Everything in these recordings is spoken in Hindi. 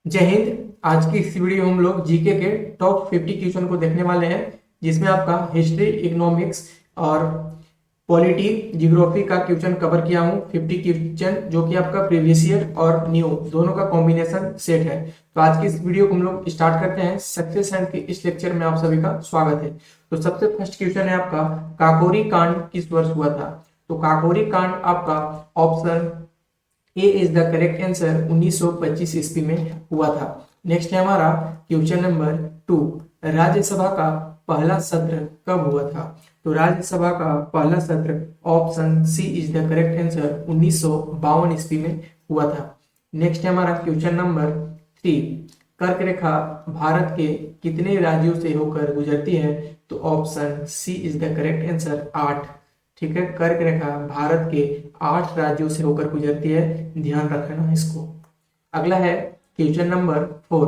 जय हिंद। आज की इस वीडियो में हम लोग जीके के टॉप 50 क्वेश्चन को देखने वाले हैं, जिसमें आपका हिस्ट्री, इकोनॉमिक्स और पॉलिटी, जियोग्राफी का क्वेश्चन कवर किया हूँ। 50 क्वेश्चन जो कि आपका प्रीवियस ईयर और न्यू दोनों का कॉम्बिनेशन सेट है। तो आज की इस वीडियो को हम लोग स्टार्ट करते हैं। सक्सेस एंड के इस लेक्चर में आप सभी का स्वागत है। तो सबसे फर्स्ट क्वेश्चन है आपका, काकोरी कांड किस वर्ष हुआ था? तो काकोरी कांड आपका option A is the correct answer 1925 ईस्वी में हुआ था। नेक्स्ट है हमारा क्वेश्चन नंबर 2, राज्यसभा का पहला सत्र कब हुआ था? तो राज्यसभा का पहला सत्र option C is the correct answer 1952 ईस्वी में हुआ था। नेक्स्ट है हमारा क्वेश्चन नंबर 3, कर्क रेखा भारत के कितने राज्यों से होकर गुजरती है? तो option C is the correct answer 8। ठीक है, कर्क रेखा भारत के 8 राज्यों से होकर गुजरती है, ध्यान रखना इसको। अगला है क्वेश्चन नंबर 4,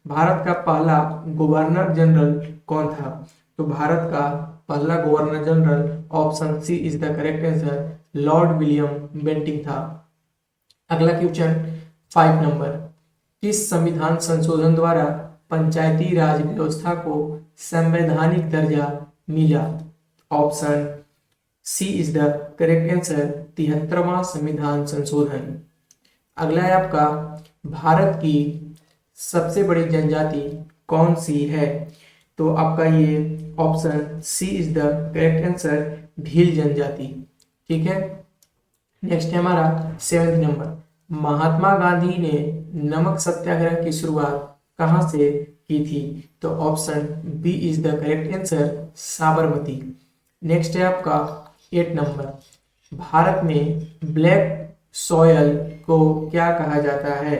भारत का पहला गवर्नर जनरल कौन था? तो भारत का पहला governor general option C is the correct answer Lord William Bentinck था। अगला क्वेश्चन 5 नंबर, किस संविधान संशोधन द्वारा पंचायती राज व्यवस्था को संवैधानिक दर्जा मिला? Option C is the correct answer 73वां संविधान संशोधन। अगला है आपका, भारत की सबसे बड़ी जनजाति कौन सी है? तो आपका ये option C is the correct answer Bhil जनजाति। ठीक है, नेक्स्ट है हमारा 7 नंबर, महात्मा गांधी ने नमक सत्याग्रह की शुरुआत कहां से की थी? तो option B is the correct answer Sabarmati. Next है आपका 8 नंबर, भारत में ब्लैक सॉयल को क्या कहा जाता है?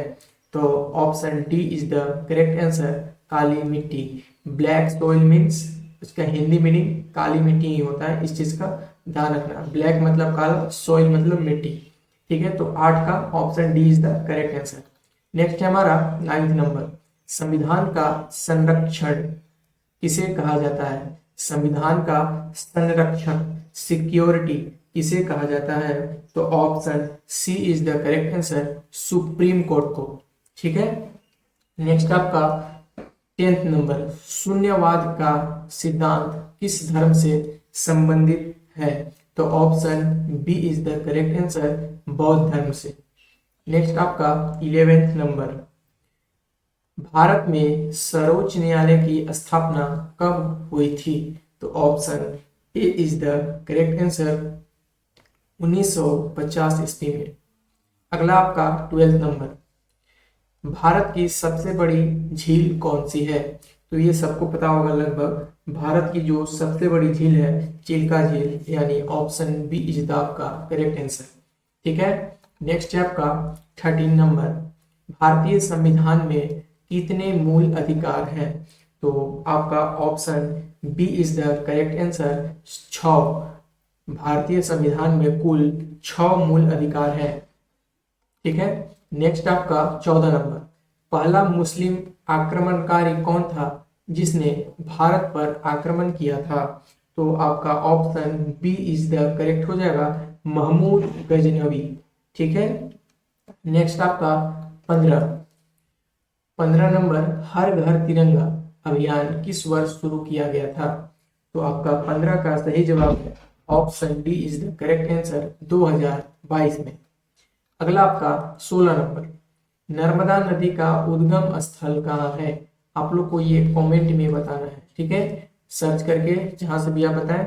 तो option D is the correct answer काली मिट्टी। ब्लैक सॉइल मीन्स उसका हिंदी मीनिंग काली मिट्टी ही होता है, इस चीज का ध्यान रखना। ब्लैक मतलब काला, सॉइल मतलब मिट्टी। ठीक है, तो 8 का option D is the correct answer. Next है हमारा 9 नंबर, संविधान का संरक्षण किसे कहा जाता है? संविधान का संरक्षण सिक्योरिटी किसे कहा जाता है? तो option C is the correct answer Supreme Court को। ठीक है, नेक्स्ट आपका 10th नंबर, शून्यवाद का सिद्धांत किस धर्म से संबंधित है? तो option B is the correct answer बौद्ध धर्म से। नेक्स्ट आपका 11th नंबर, भारत में सर्वोच्च न्यायालय की स्थापना कब हुई थी? तो option A is the correct answer 1950 ईस्वी में। अगला आपका 12th नंबर, भारत की सबसे बड़ी झील कौन सी है? तो ये सबको पता होगा लगभग। भारत की जो सबसे बड़ी झील है चिल्का झील, यानी ऑप्शन बी इज द आपका करेक्ट आंसर। ठीक है, नेक्स्ट है आपका 13 नंबर, भारतीय संविधान में कितने मूल अधिकार हैं? तो आपका option B is the correct answer 6। भारतीय संविधान में कुल 6 मूल अधिकार हैं। ठीक है, नेक्स्ट आपका 14 नंबर, पहला मुस्लिम आक्रमणकारी कौन था जिसने भारत पर आक्रमण किया था? तो आपका option B is the correct हो जाएगा महमूद गजनवी। ठीक है, नेक्स्ट आपका 15 नंबर, हर घर तिरंगा अभियान किस वर्ष शुरू किया गया था? तो आपका 15 का सही जवाब है option D is the correct answer 2022 में। अगला आपका 16 नंबर, नर्मदा नदी का उद्गम स्थल कहाँ है? आप लोग को ये कमेंट में बताना है। ठीक है, सर्च करके जहां से भी आप बताएं,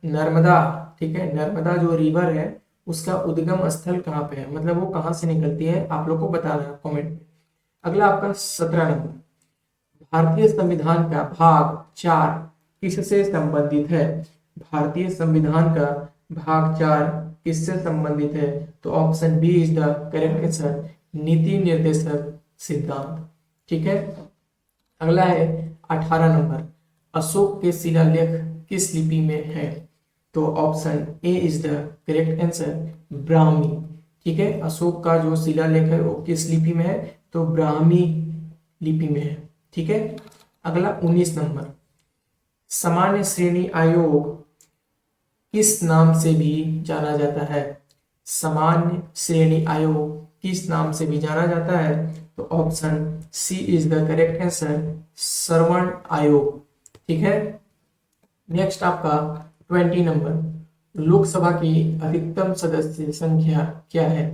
नर्मदा। ठीक है, नर्मदा जो रिवर है उसका उद्गम स्थल कहाँ पे है, मतलब वो कहाँ से निकलती है, आप लोग को बताना है कमेंट में। अगला आपका 17 नंबर, भारतीय संविधान का भाग 4 किससे संबंधित है? भारतीय संविधान का भाग 4 किससे संबंधित है? तो option B is the correct answer नीति निर्देशक सिद्धांत। ठीक है, अगला है 18 नंबर, अशोक के शिलालेख किस लिपि में है? तो option A is the correct answer Brahmi. ठीक है, अशोक का जो शिलालेख है वो किस लिपि में है? तो ब्राह्मी लिपि में है। ठीक है, अगला 19 नंबर, सामान्य श्रेणी आयोग किस नाम से भी जाना जाता है? सामान्य श्रेणी आयोग किस नाम से भी जाना जाता है? तो option C is the correct answer, श्रवण आयोग। ठीक है। नेक्स्ट आपका 20 नंबर, लोकसभा की अधिकतम सदस्य संख्या क्या है?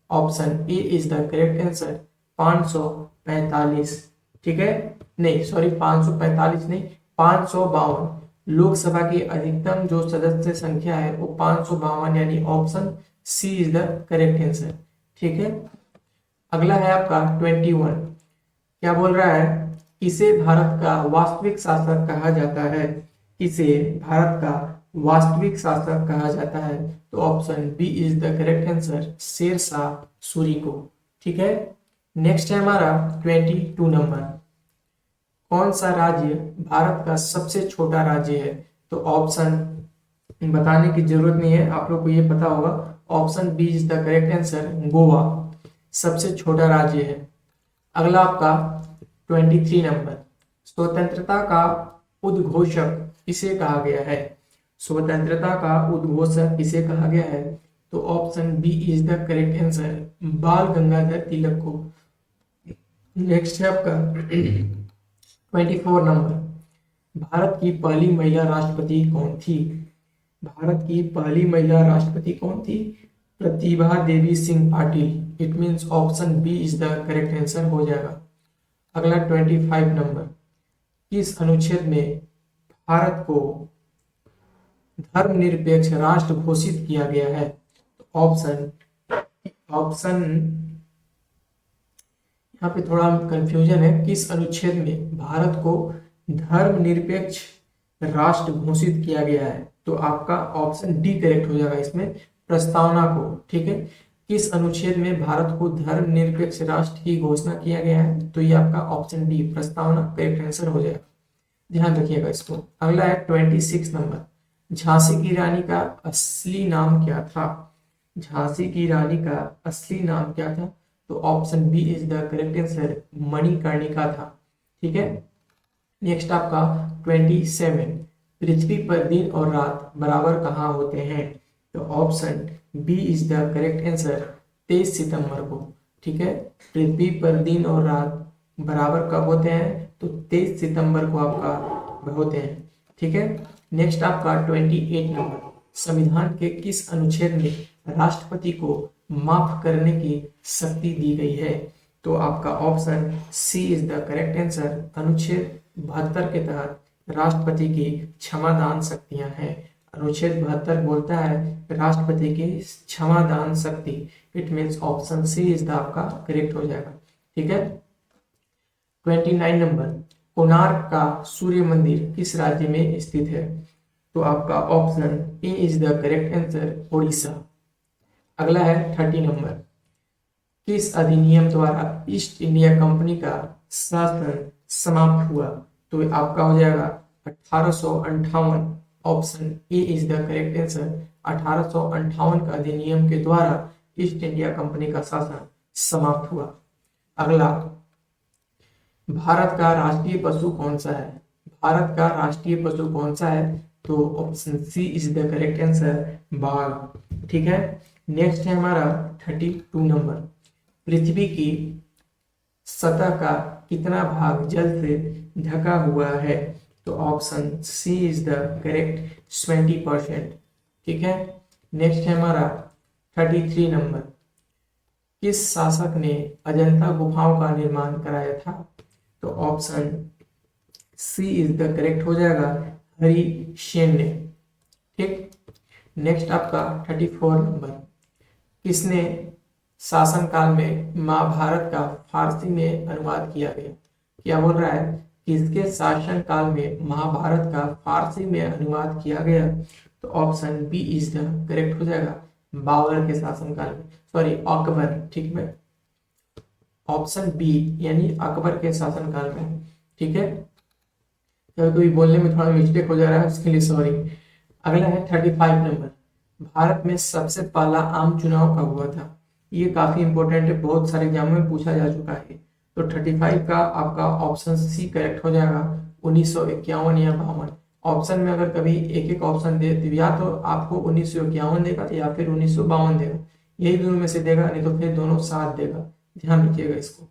Option A is the correct answer, 545। ठीक है, नहीं सॉरी 545 नहीं, 552। लोकसभा की अधिकतम जो सदस्य संख्या है वो 552, यानी option C is the correct answer. ठीक है। अगला है आपका 21। क्या बोल रहा है? किसे भारत का वास्तविक शासक कहा जाता है? किसे भारत का वास्तविक शासक कहा जाता है? तो option B is the correct answer, Sher Shah Suri को। ठीक है। नेक्स्ट है हमारा 22 नंबर, कौन सा राज्य भारत का सबसे छोटा राज्य है? तो ऑप्शन बताने की जरूरत नहीं है, आप लोग को ये पता होगा। Option B is the correct answer, Goa सबसे छोटा राज्य है। अगला आपका 23 नंबर, स्वतंत्रता का उद्घोषक किसे कहा गया है? स्वतंत्रता का उद्घोषक किसे कहा गया है? तो option B is the correct answer, Bal Gangadhar तिलक को। नेक्स्ट है आपका 24 नंबर, भारत की पहली महिला राष्ट्रपति कौन थी? भारत की पहली महिला राष्ट्रपति कौन थी? Pratibha Devi Singh Patil. It means option B is the correct answer हो जाएगा। अगला 25 नंबर, किस अनुच्छेद में भारत को धर्मनिरपेक्ष राष्ट्र घोषित किया गया है? ऑप्शन यहाँ पे थोड़ा कंफ्यूजन है, किस अनुच्छेद में भारत को धर्मनिरपेक्ष राष्ट्र घोषित किया गया है? तो आपका ऑप्शन डी करेक्ट हो जाएगा इसमें, प्रस्तावना को। ठीक है, किस अनुच्छेद में भारत को धर्मनिरपेक्ष राष्ट्र की घोषणा किया गया है? तो ये आपका ऑप्शन डी, प्रस्तावना, करेक्ट आंसर हो जाएगा। ध्यान रखिएगा इसको। अगला है 26 नंबर, झांसी की रानी का असली नाम क्या था? झांसी की रानी का असली नाम क्या था? तो option B is the correct answer, Manikarnika था। ठीक है। नेक्स्ट आपका 27, पृथ्वी पर दिन और रात बराबर कहाँ होते हैं? तो option B is the correct answer, 23 सितंबर को। ठीक है, पृथ्वी पर दिन और रात बराबर कब होते हैं? तो 23 सितंबर को आपका होते हैं। ठीक है। नेक्स्ट आपका 28 नंबर, संविधान के किस अनुच्छेद में राष्ट्रपति को माफ करने की शक्ति दी गई है? तो आपका option C is the correct answer, अनुच्छेद 72 के तहत राष्ट्रपति की क्षमादान शक्तियां हैं। अनुच्छेद 72 बोलता है राष्ट्रपति की क्षमादान शक्ति। It means option C is the आपका करेक्ट हो जाएगा। ठीक है। 29 नंबर, कोणार्क का सूर्य मंदिर किस राज्य में स्थित है? तो आपका option A is the correct answer, Orissa. अगला है 30 नंबर, किस अधिनियम द्वारा ईस्ट इंडिया कंपनी का शासन समाप्त हुआ? तो आपका हो जाएगा 1858। Option A is the correct answer, 1858 का अधिनियम के द्वारा ईस्ट इंडिया कंपनी का शासन समाप्त हुआ। अगला, भारत का राष्ट्रीय पशु कौन सा है? भारत का राष्ट्रीय पशु कौन सा है? तो option C is the correct answer, बाघ। ठीक है। नेक्स्ट है हमारा 32 नंबर, पृथ्वी की सतह का कितना भाग जल से ढका हुआ है? तो option C is the correct, 20%। ठीक है। नेक्स्ट है हमारा 33 नंबर, किस शासक ने अजंता गुफाओं का निर्माण कराया था? तो option C is the correct हो जाएगा, हरिसेन ने। ठीक। नेक्स्ट आपका 34 नंबर, किसने शासन काल में महाभारत का फारसी में अनुवाद किया गया? क्या बोल रहा है, किसके शासन काल में महाभारत का फारसी में अनुवाद किया गया? तो option B is the correct हो जाएगा, बाबर के शासन काल में, सॉरी अकबर। ठीक है, ऑप्शन बी यानी अकबर के शासन काल में। ठीक है, कभी कभी बोलने में थोड़ा मिस्टेक हो जा रहा है, उसके लिए सॉरी। अगला है 35 नंबर, भारत में सबसे पहला आम चुनाव कब हुआ था? ये काफी इंपॉर्टेंट है, बहुत सारे एग्जामों में पूछा जा चुका है। तो 35 का आपका ऑप्शन सी करेक्ट हो जाएगा, 1951 या 52। ऑप्शन में अगर कभी एक एक ऑप्शन दे तो या तो आपको 1951 देगा या फिर 1952 देगा, यही दोनों में से देगा, नहीं तो फिर दोनों साथ देगा। ध्यान रखिएगा इसको।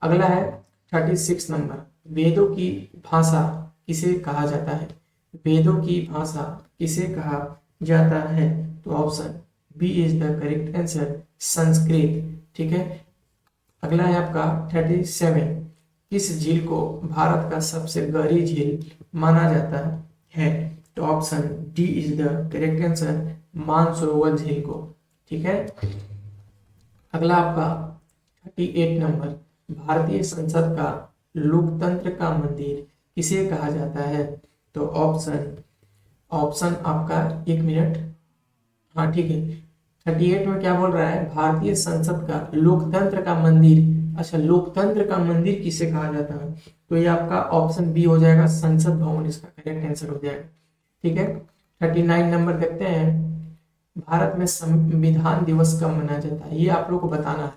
अगला है 36 नंबर, वेदों की भाषा किसे कहा जाता है? वेदों की भाषा किसे कहा जाता है? तो option B is the correct answer, Sanskrit. ठीक है। अगला है आपका 37, किस झील को भारत का सबसे गहरी झील माना जाता है? तो option D is the correct answer, Mansarovar झील को। ठीक है। अगला आपका 38 नंबर, भारतीय संसद का लोकतंत्र का मंदिर किसे कहा जाता है? तो ऑप्शन ऑप्शन आपका, एक मिनट, हाँ ठीक है, 38 में क्या बोल रहा है? भारतीय संसद का लोकतंत्र का मंदिर। अच्छा, लोकतंत्र का मंदिर किसे कहा जाता है? तो ये आपका ऑप्शन बी हो जाएगा, संसद भवन इसका करेक्ट आंसर हो जाएगा। ठीक है। 39 नंबर देखते हैं, भारत में संविधान दिवस कब मनाया जाता है? ये आप लोग को बताना है।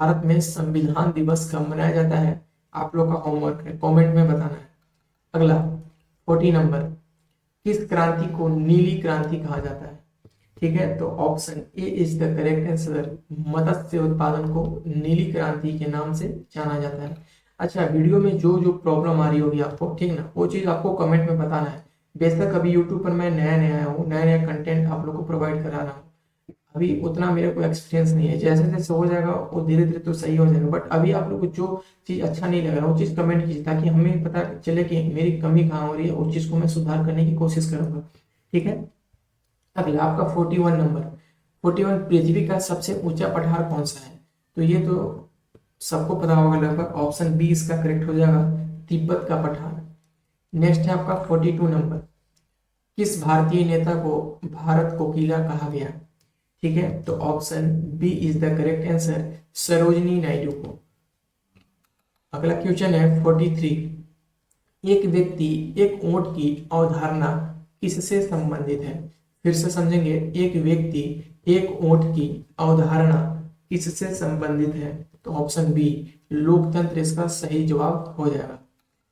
भारत में संविधान दिवस कब मनाया जाता है? आप लोग का होमवर्क है, कमेंट में बताना है। अगला 40 नंबर, किस क्रांति को नीली क्रांति कहा जाता है? ठीक है। तो option A is the correct answer, मत्स्य उत्पादन को नीली क्रांति के नाम से जाना जाता है। अच्छा, वीडियो में जो जो प्रॉब्लम आ रही होगी आपको, ठीक ना, वो चीज आपको कमेंट में बताना है। बेशक अभी यूट्यूब पर मैं नया नया हूँ, नया नया कंटेंट आप लोग को प्रोवाइड करा रहा हूँ, अभी उतना मेरे को एक्सपीरियंस नहीं है। जैसे जैसे हो जाएगा वो धीरे धीरे तो सही हो जाएगा, बट अभी आप लोग को जो चीज अच्छा नहीं लग रहा वो चीज कमेंट कीजिए, ताकि हमें पता चले कि मेरी कमी कहाँ हो रही है, उस चीज को मैं सुधार करने की कोशिश करूंगा। ठीक है। अगला आपका 41 नंबर, 41, पृथ्वी का सबसे ऊंचा पठार कौन सा है? तो ये तो सबको पता होगा लगभग, ऑप्शन बी इसका करेक्ट हो जाएगा, तिब्बत का पठार। नेक्स्ट है आपका 42 नंबर, किस भारतीय नेता को भारत कोकिला कहा गया? ठीक है। तो option B is the correct answer, Sarojini Naidu को। अगला क्वेश्चन है 43, एक व्यक्ति एक ऊंट की अवधारणा किससे संबंधित है? फिर से समझेंगे, एक व्यक्ति एक ऊंट की अवधारणा किससे संबंधित है? तो ऑप्शन बी, लोकतंत्र इसका सही जवाब हो जाएगा।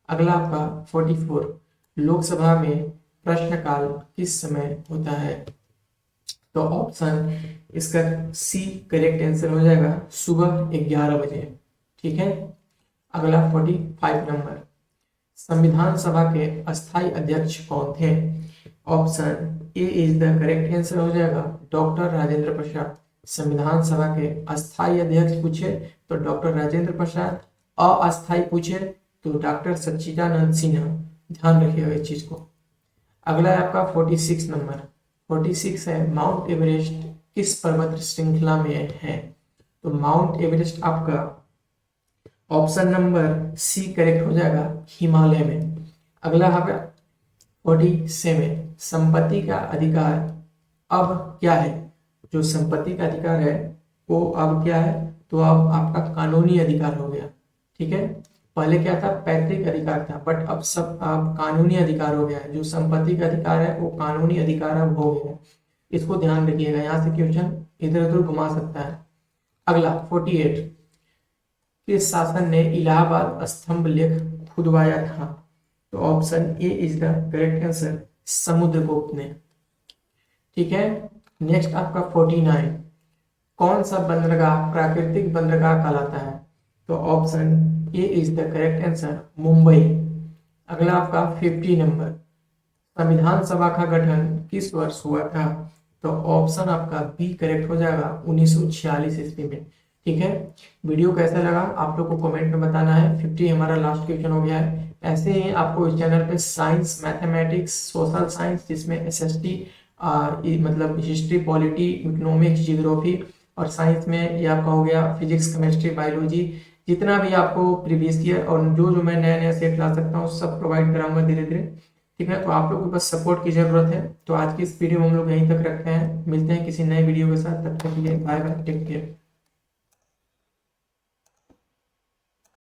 अगला आपका 44, लोकसभा में प्रश्नकाल किस समय होता है? तो ऑप्शन इसका सी करेक्ट आंसर हो जाएगा, सुबह 11 बजे। ठीक है। अगला 45 नंबर, संविधान सभा के अस्थायी अध्यक्ष कौन थे? Option A is the correct answer हो जाएगा, डॉक्टर राजेंद्र प्रसाद। संविधान सभा के अस्थायी अध्यक्ष पूछे तो डॉक्टर राजेंद्र प्रसाद, अस्थायी पूछे तो डॉक्टर सच्चिदानंद सिन्हा। ध्यान रखिएगा इस चीज को। अगला है आपका 46 नंबर, 46 है, माउंट एवरेस्ट किस पर्वत श्रृंखला में है? तो माउंट एवरेस्ट आपका ऑप्शन नंबर सी करेक्ट हो जाएगा, हिमालय में। अगला है 47, संपत्ति का अधिकार अब क्या है? जो संपत्ति का अधिकार है वो अब क्या है? तो अब आपका कानूनी अधिकार हो गया। ठीक है। पहले क्या था? पैतृक अधिकार था, बट अब सब अब कानूनी अधिकार हो गया है। जो संपत्ति का अधिकार है वो कानूनी अधिकार अब हो गया है। इसको ध्यान रखिएगा, यहाँ से क्वेश्चन इधर उधर घुमा सकता है। अगला 48, किस शासन ने इलाहाबाद स्तंभ लेख खुदवाया था? तो option A is the correct answer, Samudragupta ने। ठीक है। नेक्स्ट आपका 49, कौन सा बंदरगाह प्राकृतिक बंदरगाह कहलाता है? तो option A is the correct answer, Mumbai. अगला आपका 50 नंबर, संविधान सभा का गठन किस वर्ष हुआ था? तो ऑप्शन आपका बी करेक्ट हो जाएगा, 1946 ईस्वी में। ठीक है। वीडियो कैसा लगा आप लोग को कमेंट में बताना है। 50 हमारा लास्ट क्वेश्चन हो गया है। ऐसे ही आपको इस चैनल पे साइंस, मैथमेटिक्स, सोशल साइंस, जिसमें एसएसटी मतलब हिस्ट्री, पॉलिटी, इकोनॉमिक्स, जियोग्राफी, और साइंस में ये आपका हो गया फिजिक्स, केमिस्ट्री, बायोलॉजी, जितना भी आपको प्रीवियस ईयर और जो जो मैं नया नया सेट ला सकता हूँ सब प्रोवाइड कराऊंगा धीरे धीरे। ठीक है। तो आप लोग को बस सपोर्ट की जरूरत है। तो आज की इस वीडियो में हम लोग यहीं तक रखते हैं, मिलते हैं किसी नए वीडियो के साथ। तब तक के लिए बाय बाय, टेक केयर।